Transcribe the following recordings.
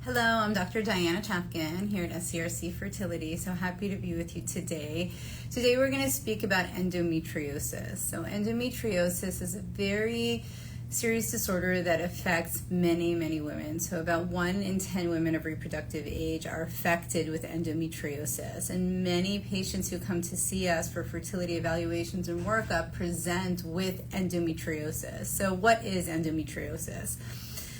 Hello, I'm Dr. Diana Chavkin here at SCRC Fertility. So happy to be with you today. Today we're going to speak about endometriosis. So endometriosis is a very serious disorder that affects many women. So about 1 in 10 women of reproductive age are affected with endometriosis. And many patients who come to see us for fertility evaluations and workup present with endometriosis. So what is endometriosis?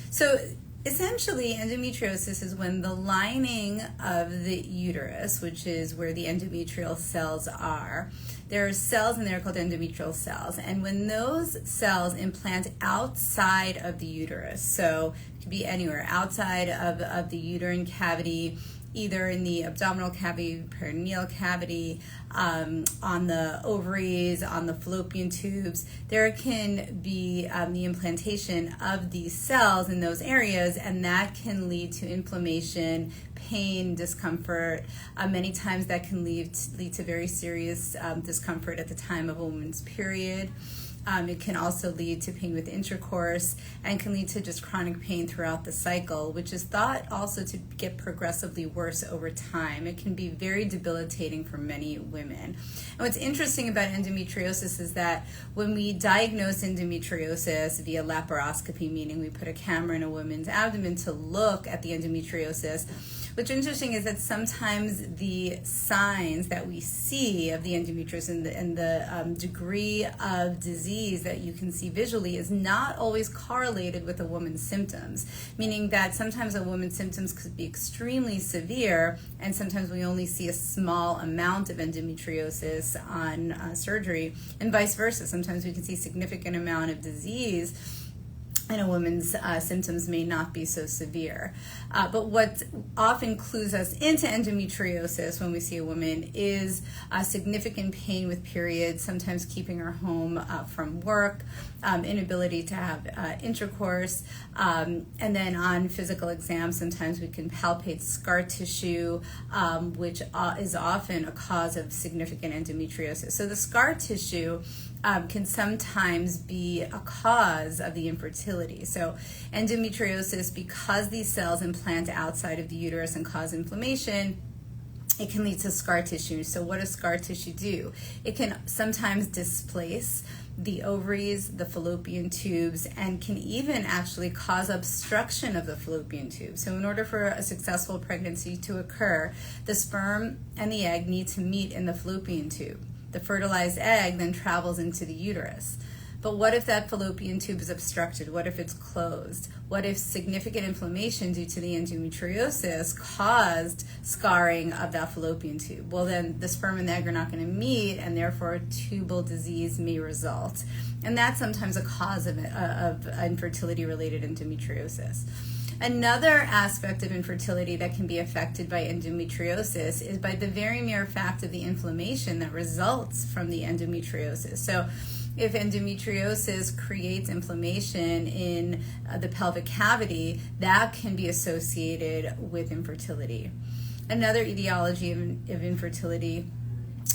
So essentially, endometriosis is when the lining of the uterus, which is where the endometrial cells are, there are cells in there called endometrial cells. And when those cells implant outside of the uterus, so it could be anywhere outside of the uterine cavity, either in the abdominal cavity, perineal cavity, on the ovaries, on the fallopian tubes, there can be the implantation of these cells in those areas, and that can lead to inflammation, pain, discomfort. Many times that can lead to very serious discomfort at the time of a woman's period. It can also lead to pain with intercourse and can lead to just chronic pain throughout the cycle, which is thought also to get progressively worse over time. It can be very debilitating for many women. And what's interesting about endometriosis is that when we diagnose endometriosis via laparoscopy, meaning we put a camera in a woman's abdomen to look at the endometriosis, what's interesting is that sometimes the signs that we see of the endometriosis and the degree of disease that you can see visually is not always correlated with a woman's symptoms, meaning that sometimes a woman's symptoms could be extremely severe, and sometimes we only see a small amount of endometriosis on surgery, and vice versa. Sometimes we can see a significant amount of disease and a woman's symptoms may not be so severe. But what often clues us into endometriosis when we see a woman is significant pain with periods, sometimes keeping her home from work, inability to have intercourse, and then on physical exams, sometimes we can palpate scar tissue, which is often a cause of significant endometriosis. So the scar tissue can sometimes be a cause of the infertility. So endometriosis, because these cells implant outside of the uterus and cause inflammation, it can lead to scar tissue. So what does scar tissue do? It can sometimes displace the ovaries, the fallopian tubes, and can even actually cause obstruction of the fallopian tube. So in order for a successful pregnancy to occur, the sperm and the egg need to meet in the fallopian tube. The fertilized egg then travels into the uterus. But what if that fallopian tube is obstructed? What if it's closed? What if significant inflammation due to the endometriosis caused scarring of that fallopian tube? Well, then the sperm and the egg are not going to meet, and therefore tubal disease may result. And that's sometimes a cause of infertility-related endometriosis. Another aspect of infertility that can be affected by endometriosis is by the very mere fact of the inflammation that results from the endometriosis. So if endometriosis creates inflammation in the pelvic cavity, that can be associated with infertility. Another etiology of infertility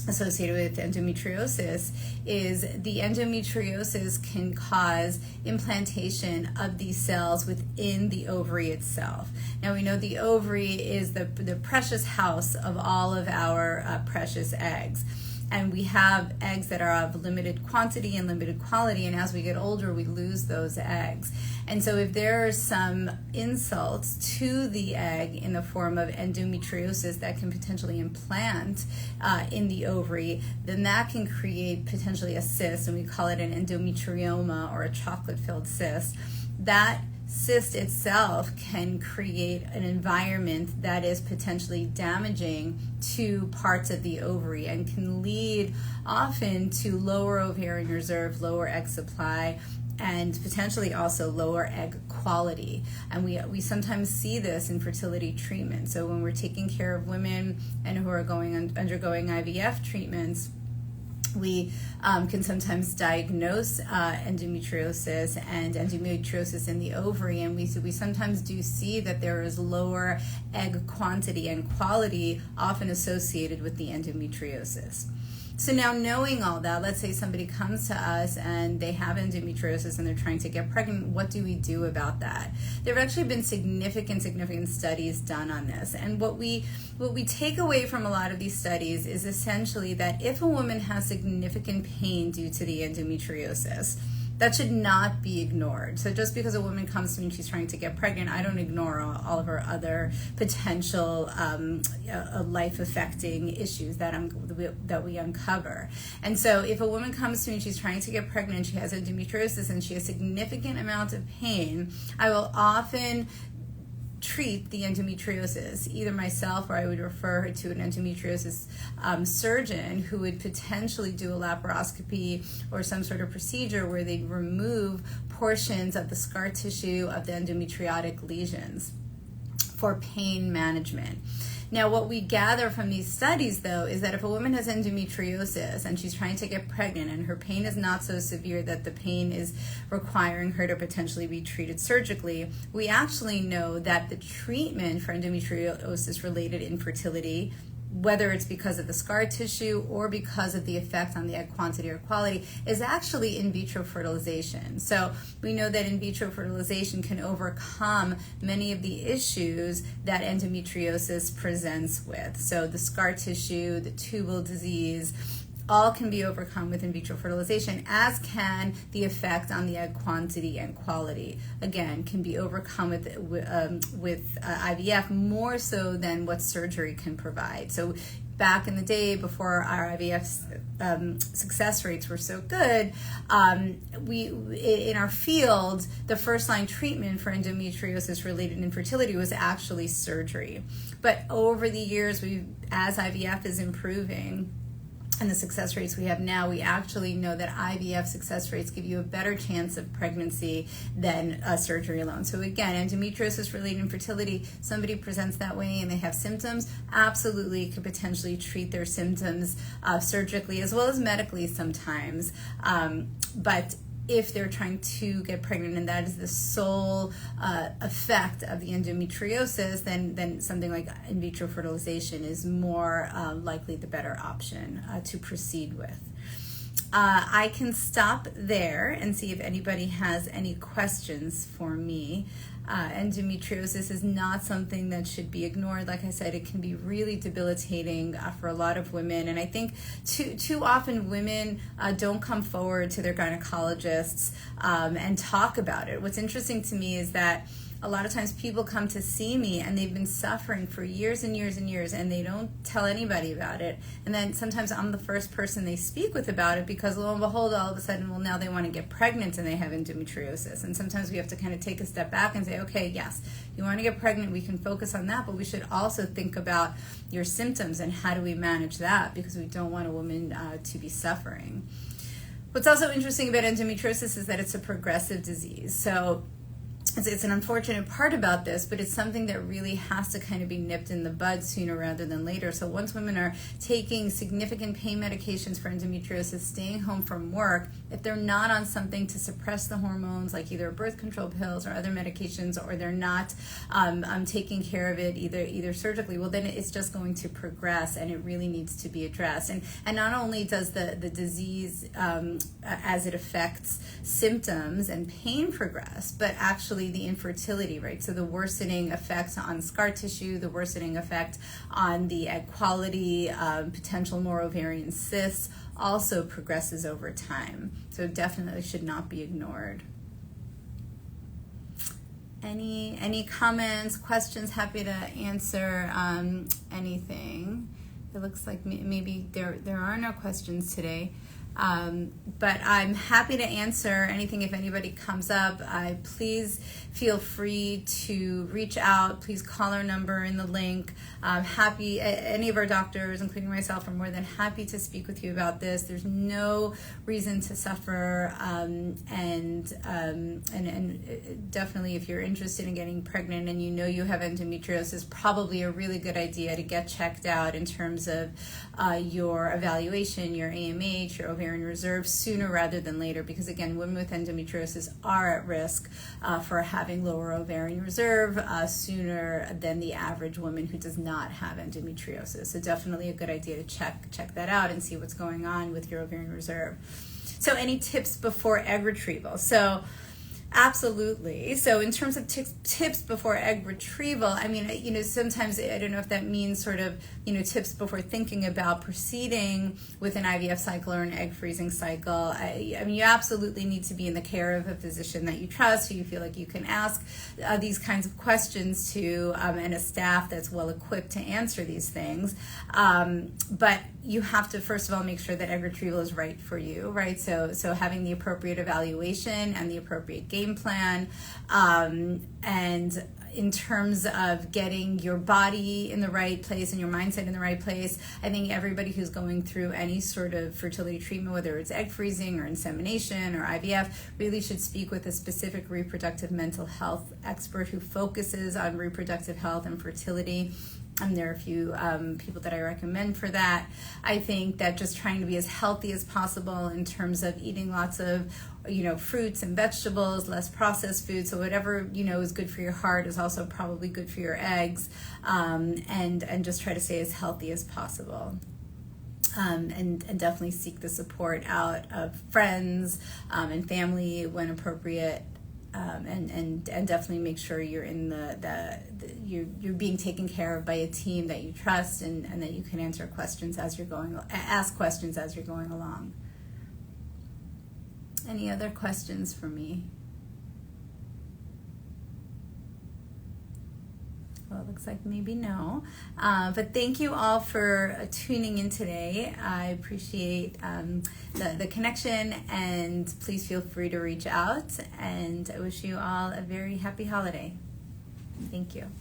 associated with endometriosis is the endometriosis can cause implantation of these cells within the ovary itself. Now we know the ovary is the precious house of all of our precious eggs. And we have eggs that are of limited quantity and limited quality, and as we get older, we lose those eggs. And so if there are some insults to the egg in the form of endometriosis that can potentially implant in the ovary, then that can create potentially a cyst, and we call it an endometrioma or a chocolate-filled cyst. That cyst itself can create an environment that is potentially damaging to parts of the ovary and can lead often to lower ovarian reserve, lower egg supply, and potentially also lower egg quality. And we sometimes see this in fertility treatment. So when we're taking care of women and who are undergoing IVF treatments, we can sometimes diagnose endometriosis and endometriosis in the ovary, and we sometimes do see that there is lower egg quantity and quality often associated with the endometriosis. So now, knowing all that, let's say somebody comes to us and they have endometriosis and they're trying to get pregnant. What do we do about that? There have actually been significant studies done on this. And what we take away from a lot of these studies is essentially that if a woman has significant pain due to the endometriosis, that should not be ignored. So just because a woman comes to me and she's trying to get pregnant, I don't ignore all of her other potential life-affecting issues that we uncover. And so if a woman comes to me and she's trying to get pregnant, she has endometriosis and she has significant amount of pain, I will often treat the endometriosis, either myself or I would refer her to an endometriosis surgeon who would potentially do a laparoscopy or some sort of procedure where they remove portions of the scar tissue of the endometriotic lesions for pain management. Now, what we gather from these studies, though, is that if a woman has endometriosis and she's trying to get pregnant and her pain is not so severe that the pain is requiring her to potentially be treated surgically, we actually know that the treatment for endometriosis-related infertility, whether it's because of the scar tissue or because of the effect on the egg quantity or quality, is actually in vitro fertilization. So we know that in vitro fertilization can overcome many of the issues that endometriosis presents with. So the scar tissue, the tubal disease, all can be overcome with in vitro fertilization, as can the effect on the egg quantity and quality. Again, can be overcome with IVF more so than what surgery can provide. So back in the day, before our IVF success rates were so good, in our field, the first-line treatment for endometriosis-related infertility was actually surgery. But over the years, as IVF is improving, and the success rates we have now, we actually know that IVF success rates give you a better chance of pregnancy than surgery alone. So again, endometriosis-related infertility, somebody presents that way and they have symptoms, absolutely could potentially treat their symptoms surgically as well as medically sometimes. But if they're trying to get pregnant and that is the sole effect of the endometriosis, then something like in vitro fertilization is more likely the better option to proceed with. I can stop there and see if anybody has any questions for me. Endometriosis is not something that should be ignored. Like I said, it can be really debilitating for a lot of women. And I think too often women don't come forward to their gynecologists and talk about it. What's interesting to me is that a lot of times people come to see me and they've been suffering for years and years and years and they don't tell anybody about it. And then sometimes I'm the first person they speak with about it because lo and behold, all of a sudden, well, now they want to get pregnant and they have endometriosis. And sometimes we have to kind of take a step back and say, okay, yes, you want to get pregnant, we can focus on that, but we should also think about your symptoms and how do we manage that, because we don't want a woman to be suffering. What's also interesting about endometriosis is that it's a progressive disease. So it's an unfortunate part about this, but it's something that really has to kind of be nipped in the bud sooner rather than later. So once women are taking significant pain medications for endometriosis, staying home from work, if they're not on something to suppress the hormones, like either birth control pills or other medications, or they're not taking care of it either surgically, well, then it's just going to progress and it really needs to be addressed. And not only does the disease, as it affects symptoms and pain progress, but actually the infertility, right? So the worsening effects on scar tissue, the worsening effect on the egg quality, potential more ovarian cysts also progresses over time. So definitely should not be ignored. Any comments, questions? Happy to answer anything. It looks like maybe there are no questions today. But I'm happy to answer anything if anybody comes up. Please feel free to reach out. Please call our number in the link. Any of our doctors, including myself, are more than happy to speak with you about this. There's no reason to suffer, and definitely if you're interested in getting pregnant and you know you have endometriosis, probably a really good idea to get checked out in terms of your evaluation, your AMH, your ovarian ovarian reserve sooner rather than later, because again, women with endometriosis are at risk for having lower ovarian reserve sooner than the average woman who does not have endometriosis. So definitely a good idea to check that out and see what's going on with your ovarian reserve. So any tips before egg retrieval? So absolutely. So in terms of tips before egg retrieval, I mean, sometimes I don't know if that means sort of, tips before thinking about proceeding with an IVF cycle or an egg freezing cycle. I mean, you absolutely need to be in the care of a physician that you trust, who you feel like you can ask these kinds of questions to, and a staff that's well equipped to answer these things. But you have to, first of all, make sure that egg retrieval is right for you, right? So having the appropriate evaluation and the appropriate game plan, and in terms of getting your body in the right place and your mindset in the right place, I think everybody who's going through any sort of fertility treatment, whether it's egg freezing or insemination or IVF, really should speak with a specific reproductive mental health expert who focuses on reproductive health and fertility. There are a few people that I recommend for that. I think that just trying to be as healthy as possible in terms of eating lots of, fruits and vegetables, less processed food. So whatever, is good for your heart is also probably good for your eggs. And just try to stay as healthy as possible. And definitely seek the support out of friends and family when appropriate. And definitely make sure you're in you're being taken care of by a team that you trust, and that you can ask questions as you're going along. Any other questions for me? Well, it looks like maybe no. But thank you all for tuning in today. I appreciate the connection, and please feel free to reach out. And I wish you all a very happy holiday. Thank you.